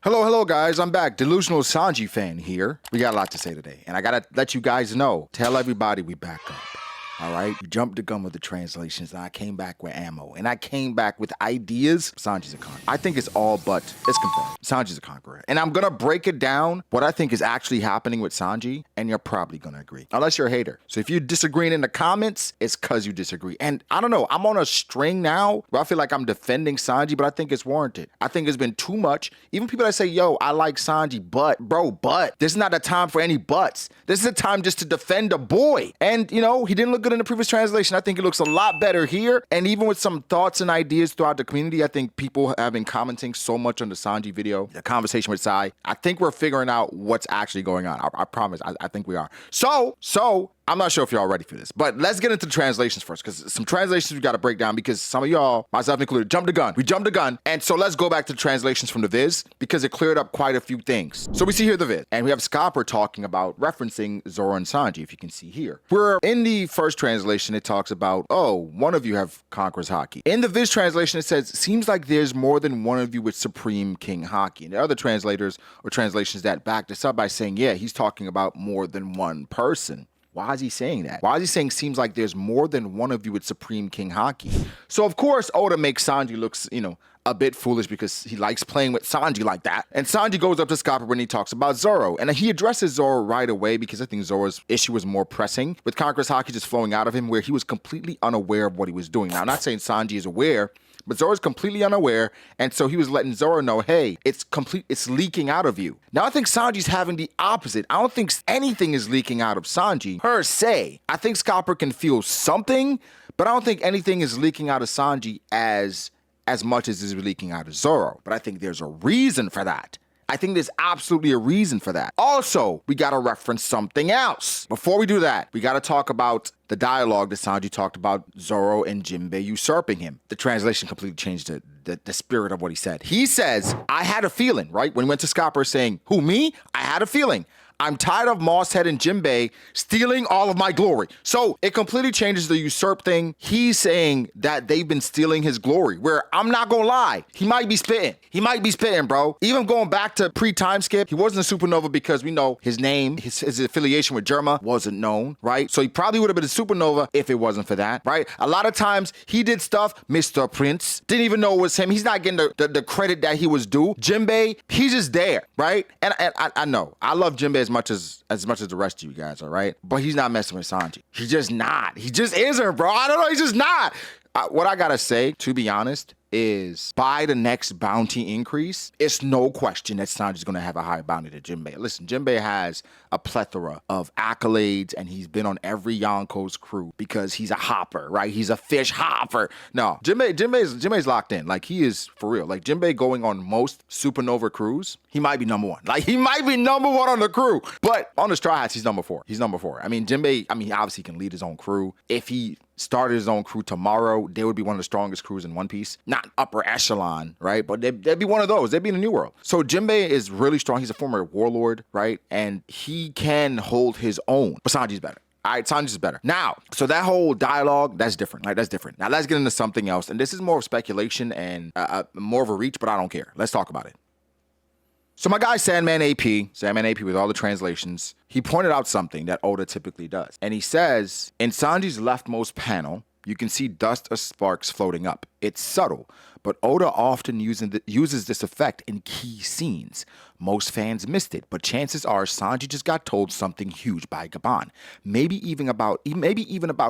Hello, guys. I'm back. Delusional Sanji fan here. We got a lot to say today, and I gotta let you guys know. Tell everybody we back up. All right? You jumped the gun with the translations, and I came back with ammo, and I came back with ideas. Sanji's a conqueror. I think it's all but, it's confirmed. Sanji's a conqueror. And I'm gonna break it down, what I think is actually happening with Sanji, and you're probably gonna agree. Unless you're a hater. So if you're disagreeing in the comments, it's cause you disagree. And I don't know, I'm on a string now where I feel like I'm defending Sanji, but I think it's warranted. I think it's been too much. Even people that say, yo, I like Sanji, but, this is not a time for any buts. This is a time just to defend a boy. And, you know, he didn't look good in the previous translation. I think it looks a lot better here. And even with some thoughts and ideas throughout the community, I think people have been commenting so much on the Sanji video, the conversation with Sai. I think we're figuring out what's actually going on. I promise. I think we are. So, I'm not sure if y'all ready for this, but let's get into the translations first, because some translations we got to break down, because some of y'all, myself included, jumped the gun. We jumped the gun. And so let's go back to the translations from the Viz, because it cleared up quite a few things. So we see here the Viz, and we have Scopper talking about referencing Zoro and Sanji, if you can see here. Where in the first translation, it talks about, oh, one of you have Conqueror's Haki. In the Viz translation, it says, seems like there's more than one of you with Supreme King Haki. And the other translators or translations that back this up by saying, yeah, he's talking about more than one person. Why is he saying that? Why is he saying seems like there's more than one of you with Supreme King Haki? So of course, Oda makes Sanji looks, a bit foolish because he likes playing with Sanji like that. And Sanji goes up to Scopper when he talks about Zoro. And he addresses Zoro right away because I think Zoro's issue was more pressing, with Conqueror's Haki just flowing out of him, where he was completely unaware of what he was doing. Now, I'm not saying Sanji is aware, but Zoro's completely unaware, and so he was letting Zoro know, hey, it's leaking out of you. Now, I think Sanji's having the opposite. I don't think anything is leaking out of Sanji, per se. I think Scopper can feel something, but I don't think anything is leaking out of Sanji as much as is leaking out of Zoro. But I think there's a reason for that. I think there's absolutely a reason for that. Also, we gotta reference something else. Before we do that, we gotta talk about the dialogue that Sanji talked about Zoro and Jinbei usurping him. The translation completely changed the spirit of what he said. He says, I had a feeling, right? When he went to Scopper saying, who, me? I had a feeling. I'm tired of Mosshead and Jinbei stealing all of my glory. So it completely changes the usurp thing. He's saying that they've been stealing his glory, where I'm not gonna lie, he might be spitting. He might be spitting, bro. Even going back to pre-time skip, he wasn't a supernova because we know his name, his affiliation with Germa wasn't known, right? So he probably would have been a supernova if it wasn't for that, right? A lot of times he did stuff, Mr. Prince, didn't even know it was him. He's not getting the credit that he was due. Jinbei, he's just there, right? And I know, I love Jinbei as much as the rest of you guys, all right? But he's not messing with Sanji. He's just not. He just isn't, bro. I don't know. He's just not. What I gotta say, to be honest, is by the next bounty increase, it's no question that Sanji's gonna have a higher bounty than Jinbei. Listen, Jinbei has a plethora of accolades, and he's been on every Yonko's crew because he's a hopper, right? He's a fish hopper. No, Jinbei's locked in. Like, he is for real. Like, Jinbei going on most supernova crews, he might be number one. Like, he might be number one on the crew. But on the Straw Hats, he's number four. He's number four. I mean, Jinbei, he obviously can lead his own crew. If he started his own crew tomorrow, they would be one of the strongest crews in One Piece. Not upper echelon, right? But they'd be one of those. They'd be in the New World. So Jinbei is really strong. He's a former warlord, right? And he can hold his own. But Sanji's better. All right, Sanji's better. Now, so that whole dialogue, that's different. Like, that's different. Now, let's get into something else. And this is more of speculation and more of a reach, but I don't care. Let's talk about it. So my guy Sandman AP with all the translations, he pointed out something that Oda typically does. And he says, in Sanji's leftmost panel, you can see dust or sparks floating up. It's subtle, but Oda often uses this effect in key scenes. Most fans missed it, but chances are Sanji just got told something huge by Gaban. Maybe even about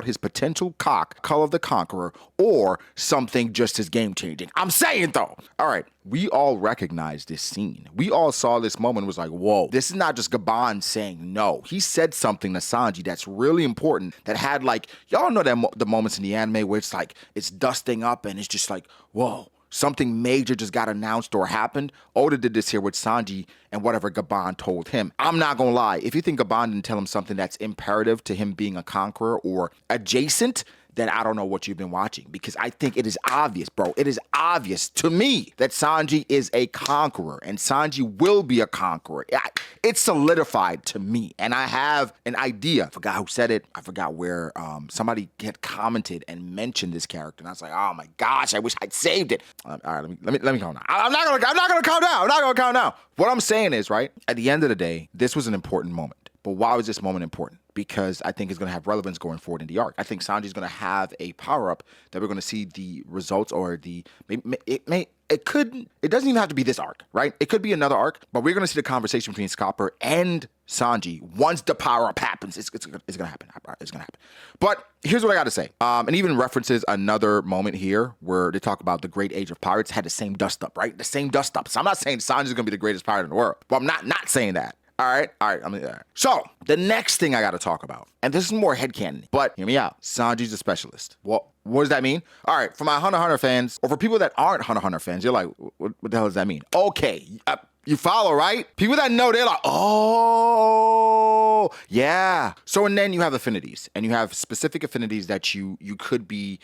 his potential cock, Call of the Conqueror, or something just as game-changing. I'm saying, though. All right, we all recognize this scene. We all saw this moment and was like, whoa, this is not just Gaban saying no. He said something to Sanji that's really important, that had, like, y'all know that the moments in the anime where it's like, it's dusting up and it's just like, whoa, something major just got announced or happened. Oda did this here with Sanji and whatever Gaban told him. I'm not gonna lie, if you think Gaban didn't tell him something that's imperative to him being a conqueror or adjacent, then I don't know what you've been watching, because I think it is obvious, bro. It is obvious to me that Sanji is a conqueror, and Sanji will be a conqueror. It's solidified to me, and I have an idea. I forgot who said it. I forgot where. Somebody had commented and mentioned this character, and I was like, oh my gosh, I wish I'd saved it. All right, let me count down. I'm not gonna count down. I'm not gonna count down. What I'm saying is, right, at the end of the day, this was an important moment. But why was this moment important? Because I think it's going to have relevance going forward in the arc. I think Sanji's going to have a power-up that we're going to see the results, or it doesn't even have to be this arc, right? It could be another arc, but we're going to see the conversation between Scopper and Sanji once the power-up happens. It's going to happen. It's going to happen. But here's what I got to say. And even references another moment here where they talk about the great age of pirates had the same dust-up, right? The same dust-up. So I'm not saying Sanji's going to be the greatest pirate in the world, but I'm not saying that. All right. So the next thing I got to talk about, and this is more headcanon, but hear me out. Sanji's a specialist. Well, what does that mean? All right, for my Hunter x Hunter fans, or for people that aren't Hunter x Hunter fans, you're like, what the hell does that mean? Okay, you follow, right? People that know, they're like, oh, yeah. So, and then you have affinities, and you have specific affinities that you could be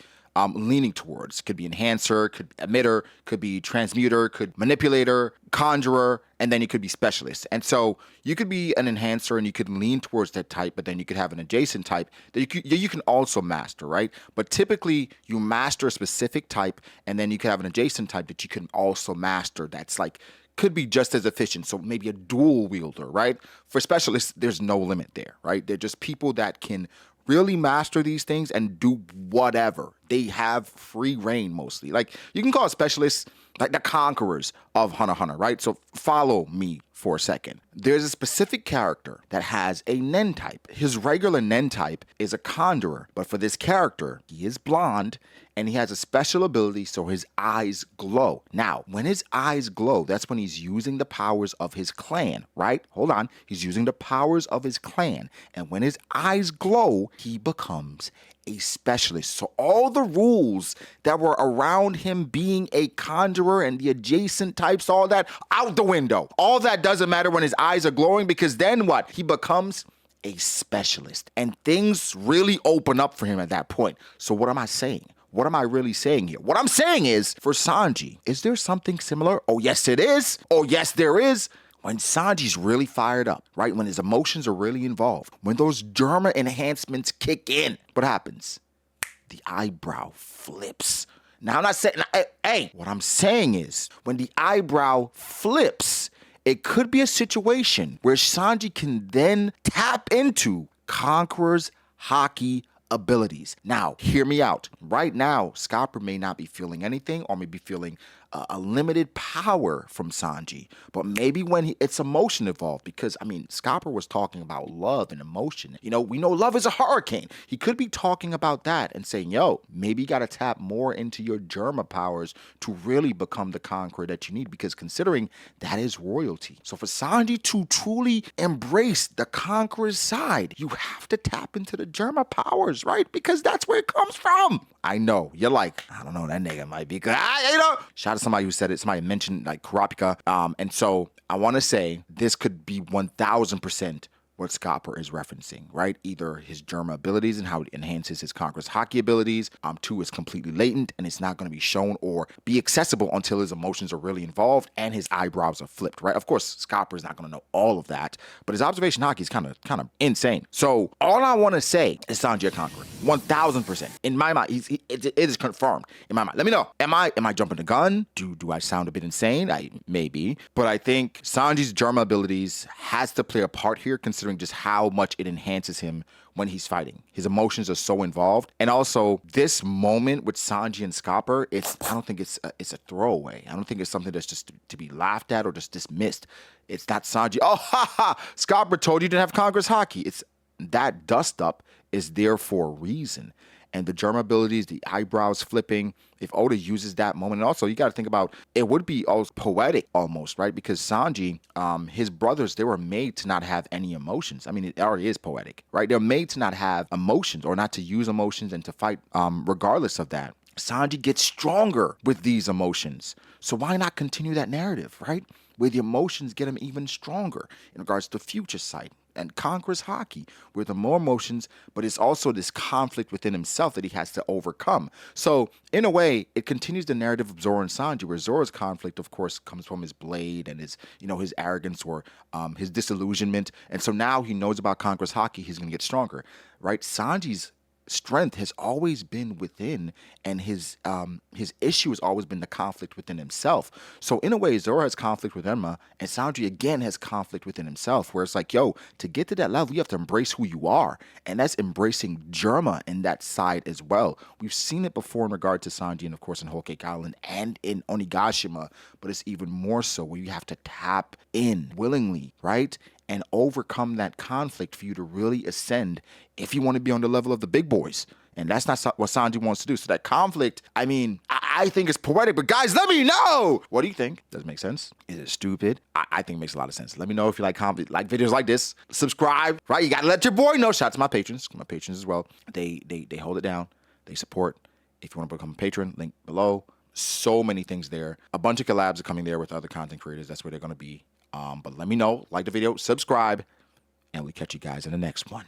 leaning towards. Could be enhancer, could emitter, could be transmuter, could manipulator, conjurer, and then you could be specialist. And so you could be an enhancer and you could lean towards that type, but then you could have an adjacent type that you can also master, right? But typically you master a specific type, and then you could have an adjacent type that you can also master that's like, could be just as efficient. So maybe a dual wielder, right? For specialists, there's no limit there, right? They're just people that can really master these things and do whatever. They have free reign mostly. Like, you can call specialists like the conquerors of Hunter x Hunter, right? So follow me for a second. There's a specific character that has a Nen type. His regular Nen type is a conjurer, but for this character, he is blonde and he has a special ability so his eyes glow. Now, when his eyes glow, that's when he's using the powers of his clan, right? Hold on. He's using the powers of his clan. And when his eyes glow, he becomes a specialist. So all the rules that were around him being a conjurer and the adjacent types, all that, out the window. All that doesn't matter when his eyes are glowing, because then what? He becomes a specialist. And things really open up for him at that point. So what am I saying? What am I really saying here? What I'm saying is, for Sanji, is there something similar? Oh, yes, it is. Oh, yes, there is. When Sanji's really fired up, right? When his emotions are really involved, when those Germa enhancements kick in, what happens? The eyebrow flips. Now, I'm not saying, hey, what I'm saying is, when the eyebrow flips, it could be a situation where Sanji can then tap into Conqueror's HAKI abilities. Now, hear me out. Right now, Scopper may not be feeling anything, or may be feeling a limited power from Sanji, but maybe when it's emotion involved, because I mean, Scopper was talking about love and emotion. You know, we know love is a hurricane. He could be talking about that and saying, yo, maybe you got to tap more into your Germa powers to really become the conqueror that you need, because considering that is royalty. So for Sanji to truly embrace the conqueror's side, you have to tap into the Germa powers, right? Because that's where it comes from. I know, you're like, I don't know, that nigga might be good. Shout out to somebody who said it. Somebody mentioned like Kurapika. And so I want to say this could be 1000% what Scopper is referencing, right? Either his Germa abilities and how it enhances his Conqueror's HAKI abilities. Two, is completely latent and it's not going to be shown or be accessible until his emotions are really involved and his eyebrows are flipped, right? Of course, Scopper is not going to know all of that, but his observation HAKI is kind of insane. So all I want to say is Sanji a Conqueror, 1000%. In my mind, it is confirmed in my mind. Let me know. Am I jumping the gun? Do I sound a bit insane? Maybe, but I think Sanji's Germa abilities has to play a part here, considering just how much it enhances him when he's fighting. His emotions are so involved. And also, this moment with Sanji and Scopper, I don't think it's a throwaway. I don't think it's something that's just to be laughed at or just dismissed. It's not Sanji, oh, ha, ha, Scopper told you to have Conqueror's HAKI. It's that dust-up is there for a reason. And the Germa abilities, the eyebrows flipping, if Oda uses that moment, and also you got to think about, it would be all poetic almost, right? Because Sanji, his brothers, they were made to not have any emotions. I mean, it already is poetic, right? They're made to not have emotions or not to use emotions and to fight regardless of that. Sanji gets stronger with these emotions. So why not continue that narrative, right? where the emotions get him even stronger in regards to future sight. And Conquerors HAKI, where the more emotions, but it's also this conflict within himself that he has to overcome. So, in a way, it continues the narrative of Zoro and Sanji, where Zoro's conflict, of course, comes from his blade and his, his arrogance or his disillusionment. And so now he knows about Conquerors HAKI, he's going to get stronger, right? Sanji's strength has always been within, and his issue has always been the conflict within himself. So in a way, Zoro has conflict with Enma, and Sanji again has conflict within himself, where it's like, yo, to get to that level, you have to embrace who you are, and that's embracing Germa in that side as well. We've seen it before in regard to Sanji, and of course in Whole Cake Island and in Onigashima, but it's even more so where you have to tap in willingly, right? And overcome that conflict for you to really ascend if you want to be on the level of the big boys. And that's not what Sanji wants to do. So that conflict, I mean, I think it's poetic, but guys, let me know. What do you think? Does it make sense? Is it stupid? I think it makes a lot of sense. Let me know if you like videos like this. Subscribe, right? You got to let your boy know. Shout out to my patrons as well. They hold it down. They support. If you want to become a patron, link below. So many things there. A bunch of collabs are coming there with other content creators. That's where they're going to be. But let me know, like the video, subscribe, and we'll catch you guys in the next one.